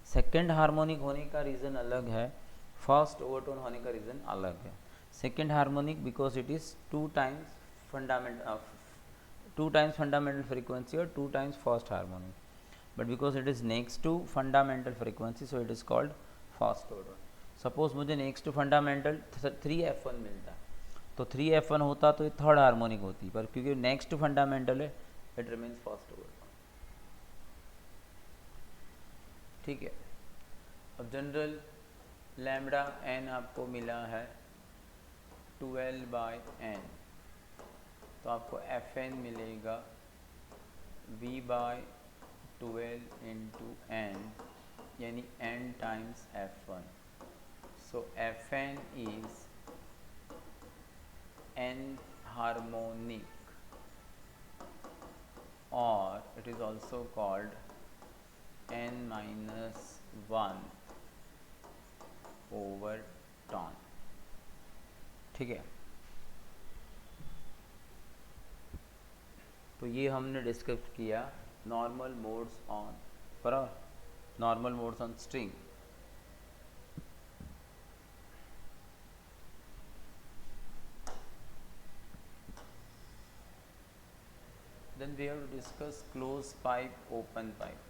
सेकेंड हार्मोनिक होने का रीज़न अलग है, फर्स्ट ओवरटोन होने का रीज़न अलग है। Second harmonic because it is 2 times fundamental frequency और 2 times first harmonic, but because it is next to fundamental frequency so it is called first overtone. Suppose मुझे नेक्स्ट टू फंडामेंटल 3f1 मिलता, तो 3f1 होता तो ये third harmonic होती, पर क्योंकि नेक्स्ट टू फंडामेंटल है इट रिमेन्स फर्स्ट ओवरटोन। ठीक है, अब जनरल लैम्बडा n आपको मिला है 12 बाय n, तो आपको fn मिलेगा v बाय 12 इंटू n यानी n times f1। So fn is n harmonic और it is also called n-1 overtone. ठीक है, तो ये हमने डिस्कस किया नॉर्मल मोड्स ऑन बराबर, normal modes on string. Then we have to discuss closed pipe, open pipe.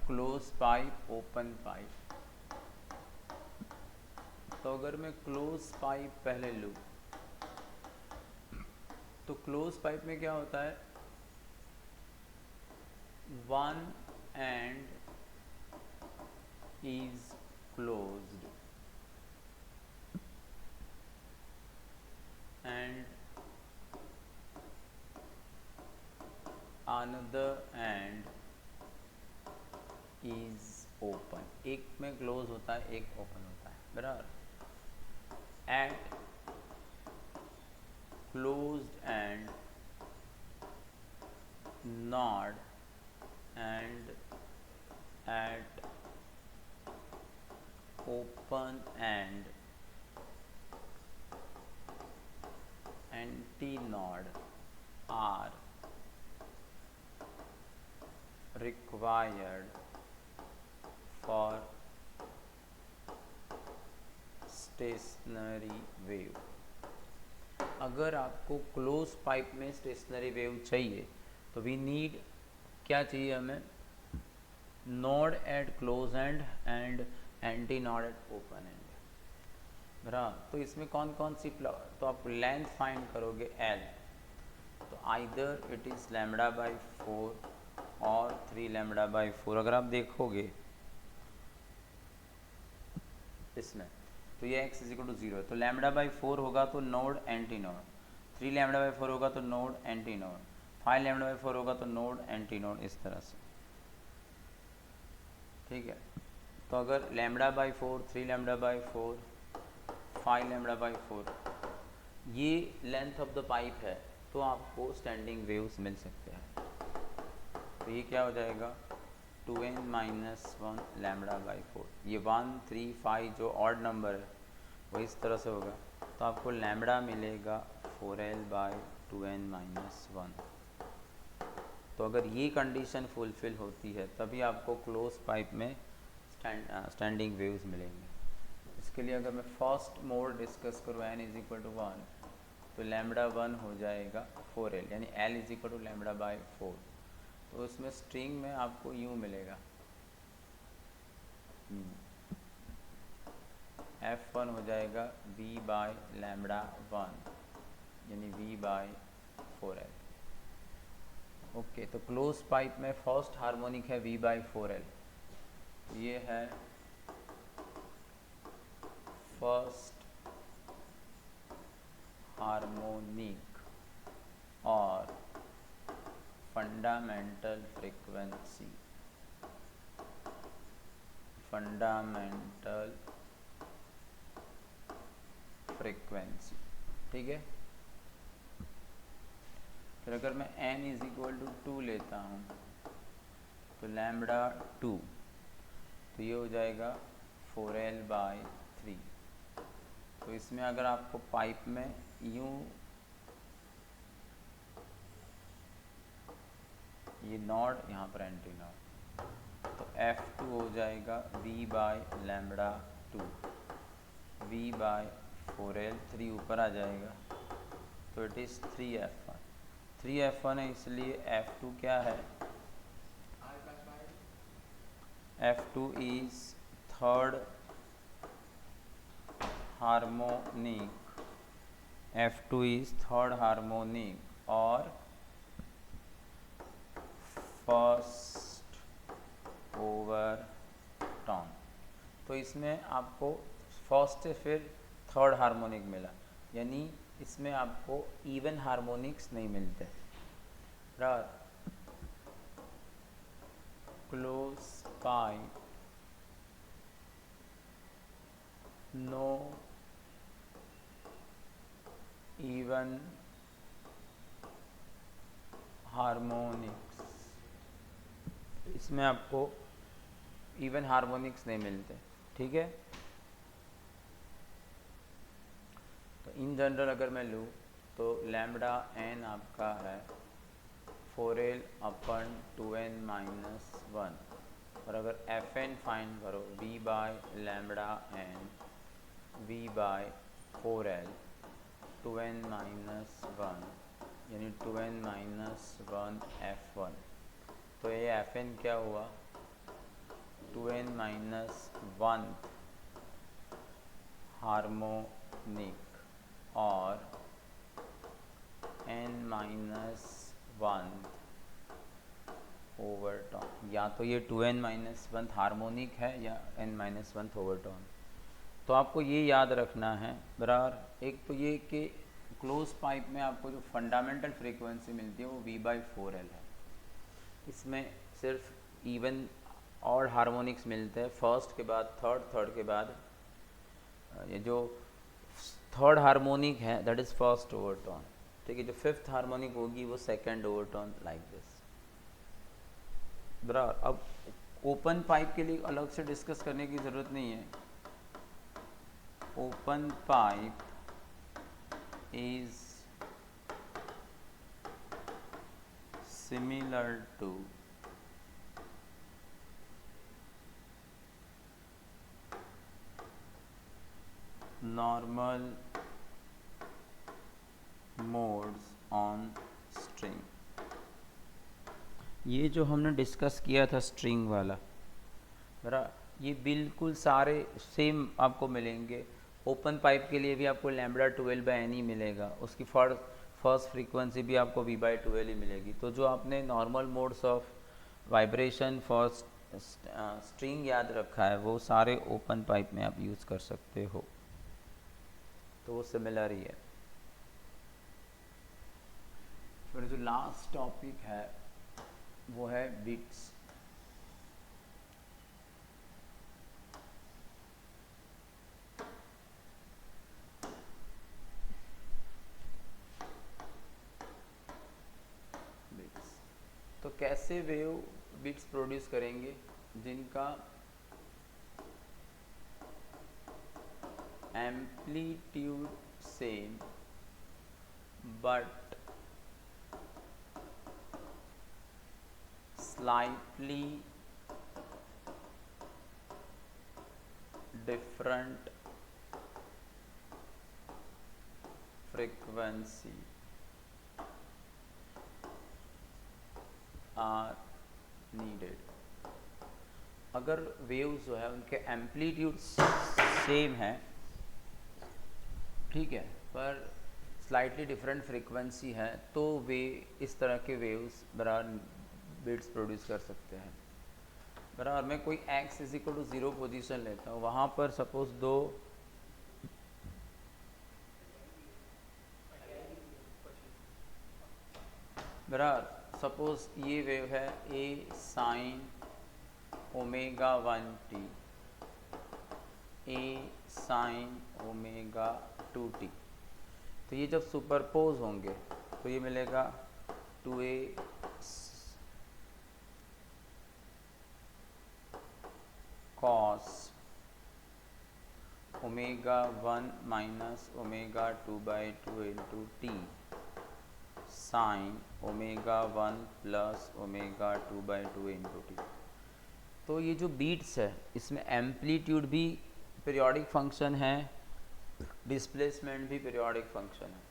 Closed pipe, open pipe. तो अगर मैं क्लोज पाइप पहले लूँ तो क्लोज पाइप में क्या होता है, one and is closed end another end is open। एक में क्लोज होता है, एक ओपन होता है बराबर। at closed end node and at open end anti-node are required for stationary wave। अगर आपको क्लोज पाइप में स्टेशनरी वेव चाहिए तो वी नीड, क्या चाहिए हमें, node eight close and and anti node eight open and बराबर। तो इसमें कौन कौन सी तो आप लेंथ फाइंड करोगे एल, तो either it is lambda by 4 और 3 लैम्बडा बाई 4। अगर आप देखोगे इसमें तो ये x इज इक्वल टू 0 है, तो लैम्बडा बाई 4 होगा तो node anti node, 3 lambda by 4 होगा तो node anti node, 5 lambda by 4 होगा तो नोड एंटी नोड, इस तरह से। ठीक है, तो अगर lambda by 4, 3 lambda by 4, 5 lambda by 4 ये लेंथ ऑफ द पाइप है तो आपको स्टैंडिंग वेव्स मिल सकते हैं। तो ये क्या हो जाएगा, 2n-1 लैम्बडा बाई 4। ये 1, 3, 5 जो ऑड नंबर है वो इस तरह से होगा, तो आपको लैम्बडा मिलेगा 4l बाई 2n-1। तो अगर ये कंडीशन फुलफिल होती है तभी आपको क्लोज पाइप में स्टैंडिंग वेव्स मिलेंगे। इसके लिए अगर मैं फर्स्ट मोड डिस्कस करूँ n इज इक्वल टू 1 तो लैम्बडा 1 हो जाएगा 4l, यानी l is equal to lambda by 4। तो उसमें स्ट्रिंग में आपको यूँ मिलेगा, F1 हो जाएगा v बाई लैम्बडा 1 यानी v बाई 4l। ओके, तो क्लोज पाइप में फर्स्ट हार्मोनिक है v बाई 4l, तो ये है फर्स्ट हार्मोनिक और फंडामेंटल फ्रीक्वेंसी, फंडामेंटल फ्रीक्वेंसी। ठीक है, फिर अगर मैं n इज इक्वल टू 2 लेता हूँ तो लैम्बडा 2, तो ये हो जाएगा 4l बाई 3। तो इसमें अगर आपको पाइप में यूँ ये नॉड, यहाँ पर एंटी नॉड, तो F2 हो जाएगा v by lambda 2, v by 4l, 3 ऊपर आ जाएगा तो इट इज़ 3F1। 3F1 है इसलिए F2 क्या है, F2 is third harmonic, F2 is third harmonic और फर्स्ट ओवर टॉन। तो इसमें आपको फर्स्ट से फिर थर्ड हार्मोनिक मिला, यानी इसमें आपको इवन हार्मोनिक्स नहीं मिलते। Close pipe, no even harmonics इसमें आपको इवन हार्मोनिक्स नहीं मिलते, ठीक है। तो इन जनरल अगर मैं लूँ तो लैम्बडा एन आपका है 4l अपन 2n माइनस 1, और अगर एफ एन फाइंड करो v by lambda n v by 4l 2n minus 1 यानी 2n माइनस 1 f1। तो ये एफ एन क्या हुआ 2n माइनस 1 हार्मोनिक और n माइनस 1 ओवरटोन। या तो ये 2n माइनस 1 हार्मोनिक है या n माइनस 1 ओवरटोन। तो आपको ये याद रखना है बराबर। एक तो ये कि क्लोज पाइप में आपको जो फंडामेंटल फ्रीक्वेंसी मिलती है वो v/4l है। इसमें सिर्फ इवन और हार्मोनिक्स मिलते हैं, फर्स्ट के बाद थर्ड, थर्ड के बाद ये जो थर्ड हार्मोनिक है दैट इज़ फर्स्ट ओवरटोन, ठीक है। जो फिफ्थ हार्मोनिक होगी वो सेकंड ओवरटोन, लाइक दिस बराबर। अब ओपन पाइप के लिए अलग से डिस्कस करने की ज़रूरत नहीं है। Open pipe is similar to normal modes on string. ये जो हमने डिस्कस किया था स्ट्रिंग वाला बराबर, ये बिल्कुल सारे सेम आपको मिलेंगे। ओपन पाइप के लिए भी आपको लैम्बडा 12/n ही मिलेगा, उसकी फर्स्ट फ्रीक्वेंसी भी आपको v/12 ही मिलेगी। तो जो आपने normal modes of vibration for string याद रखा है वो सारे ओपन पाइप में आप यूज़ कर सकते हो, तो वो सिमिलर ही है। फिर जो लास्ट टॉपिक है वो है बिट्स। तो कैसे वेव बिट्स प्रोड्यूस करेंगे जिनका amplitude same but slightly different frequency are needed. अगर वेव्स जो है उनके एम्पलीट्यूड सेम है, ठीक है, पर स्लाइटली डिफरेंट फ्रीक्वेंसी है, तो वे इस तरह के वेव्स बराबर बिट्स प्रोड्यूस कर सकते हैं बराबर। मैं कोई x is equal to 0 position लेता हूँ, वहाँ पर सपोज दो बराबर, सपोज ये वेव है a sine omega 1t, a sine omega 2t। तो ये जब सुपरपोज होंगे तो ये मिलेगा 2a cos omega 1 minus omega 2/2 into T sine omega 1 plus omega 2/2 into T. तो ये जो बीट्स है इसमें एम्पलीट्यूड भी पीरियोडिक फंक्शन है, डिस्प्लेसमेंट भी पीरियोडिक फंक्शन है।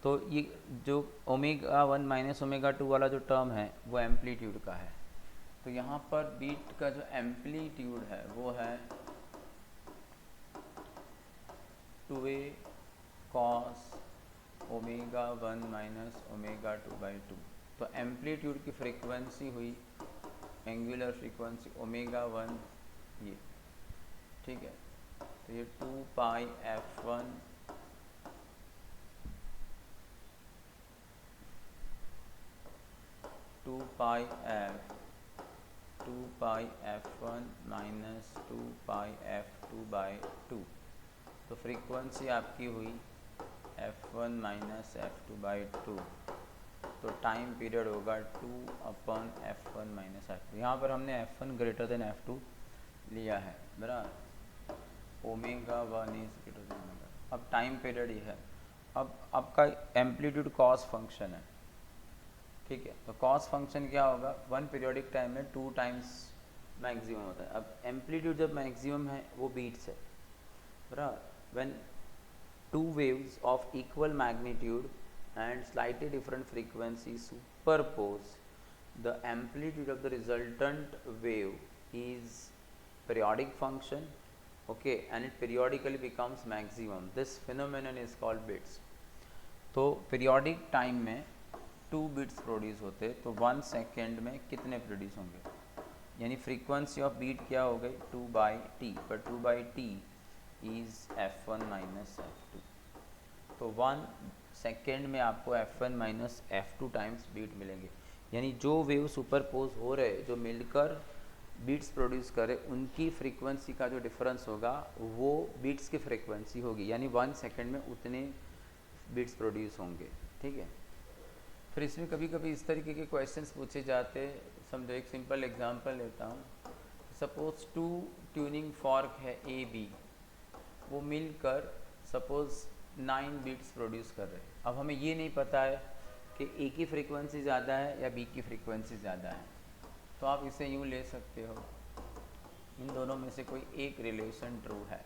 तो ये जो ओमेगा 1 माइनस ओमेगा 2 वाला जो टर्म है वो एम्पलीट्यूड का है। तो यहाँ पर बीट का जो एम्पलीट्यूड है वो है 2a cos omega 1 minus omega 2/2। तो एम्पलीट्यूड की फ्रीक्वेंसी हुई एंगुलर फ्रीक्वेंसी ओमेगा 1 ये, ठीक है। तो ये 2 f1 2f1 माइनस 2f2/2। तो फ्रीक्वेंसी आपकी हुई f1 माइनस f2/2। तो तो टाइम पीरियड होगा 2/f1 माइनस f2। यहाँ पर हमने f1 ग्रेटर देन f2 लिया है, बराबर। Omega 1 is greater than omega. अब टाइम पीरियड ये है। अब आपका एम्पलीट्यूड कॉस फंक्शन है, ठीक है। तो कॉस फंक्शन क्या होगा, 1 पीरियोडिक टाइम में 2 टाइम्स मैक्सिमम होता है। अब एम्पलीट्यूड जब मैक्सिमम है वो बीट्स है, बराबर। When 2 waves of equal magnitude and slightly different frequency superpose, the amplitude of the resultant wave is periodic function, okay, and it periodically becomes maximum. This phenomenon is called bits. तो periodic time में 2 bits produce होते, तो 1 second में कितने produce होंगे, यानी frequency off beat क्या हो गई 2/t, पर 2/t is f1 minus f2। तो 1 सेकेंड में आपको f1 minus f2 times beat मिलेंगे, यानी जो वेव सुपरपोज हो रहे जो मिलकर बीट्स प्रोड्यूस करे उनकी फ्रीक्वेंसी का जो डिफरेंस होगा वो बीट्स की फ्रीक्वेंसी होगी, यानी 1 सेकेंड में उतने बीट्स प्रोड्यूस होंगे, ठीक है। फिर इसमें कभी कभी इस तरीके के क्वेश्चंस पूछे जाते हैं। समझो एक सिंपल एग्जांपल लेता हूँ। सपोज 2 ट्यूनिंग फॉर्क है ए बी, वो मिलकर सपोज 9 बीट्स प्रोड्यूस कर रहे हैं। अब हमें ये नहीं पता है कि ए की फ्रीक्वेंसी ज़्यादा है या बी की फ्रीक्वेंसी ज़्यादा है, तो आप इसे यूँ ले सकते हो, इन दोनों में से कोई एक रिलेशन ट्रू है,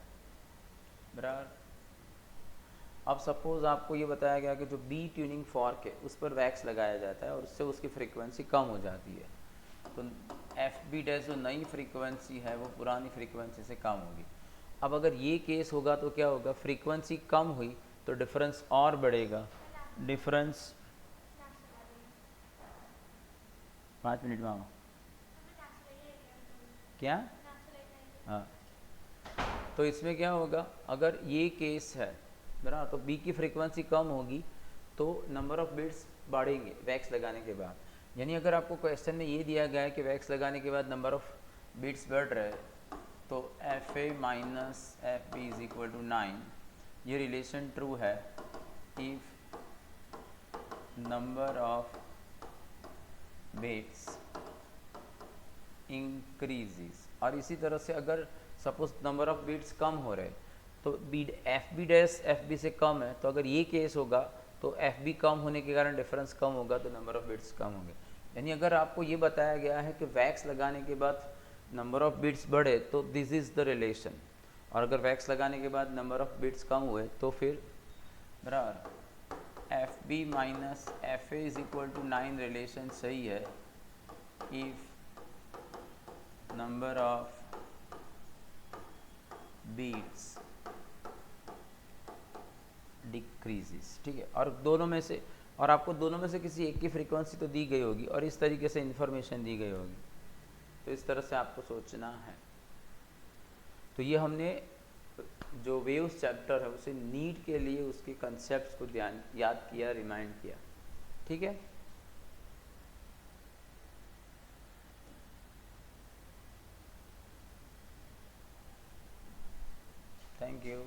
बराबर। अब सपोज़ आपको ये बताया गया कि जो बी ट्यूनिंग फॉर्क है उस पर वैक्स लगाया जाता है और उससे उसकी फ्रीक्वेंसी कम हो जाती है, तो एफ बी डैश जो नई फ्रीक्वेंसी है वो पुरानी फ्रीक्वेंसी से कम होगी। अब अगर ये केस होगा तो क्या होगा, फ्रीक्वेंसी कम हुई तो डिफरेंस और बढ़ेगा। डिफरेंस 5 मिनट में आओ, क्या, हाँ। तो इसमें क्या होगा, अगर ये केस है बराबर, तो बी की फ्रीक्वेंसी कम होगी तो नंबर ऑफ बिट्स बढ़ेंगे वैक्स लगाने के बाद। यानी अगर आपको क्वेश्चन में ये दिया गया है कि वैक्स लगाने के बाद नंबर ऑफ बिट्स बढ़ रहे तो f a minus f b is equal to 9, ये रिलेशन ट्रू है if number of beats increases. और इसी तरह से अगर सपोज नंबर ऑफ बिट्स कम हो रहे तो b f b dash f b से कम है, तो अगर ये केस होगा तो एफ बी कम होने के कारण डिफरेंस कम होगा तो नंबर ऑफ बिट्स कम होंगे। यानी अगर आपको ये बताया गया है कि वैक्स लगाने के बाद नंबर ऑफ बिट्स बढ़े तो दिस इज़ द रिलेशन, और अगर वैक्स लगाने के बाद नंबर ऑफ बिट्स कम हुए तो फिर बराबर f b minus f a is equal to 9 relation सही है if number of beats decreases, ठीक है। और दोनों में से, और आपको दोनों में से किसी एक की फ्रीक्वेंसी तो दी गई होगी और इस तरीके से इन्फॉर्मेशन दी गई होगी, तो इस तरह से आपको सोचना है। तो ये हमने जो वेव्स चैप्टर है उसे नीट के लिए उसके कंसेप्ट्स को ध्यान याद किया, रिमाइंड किया, ठीक है। Thank you.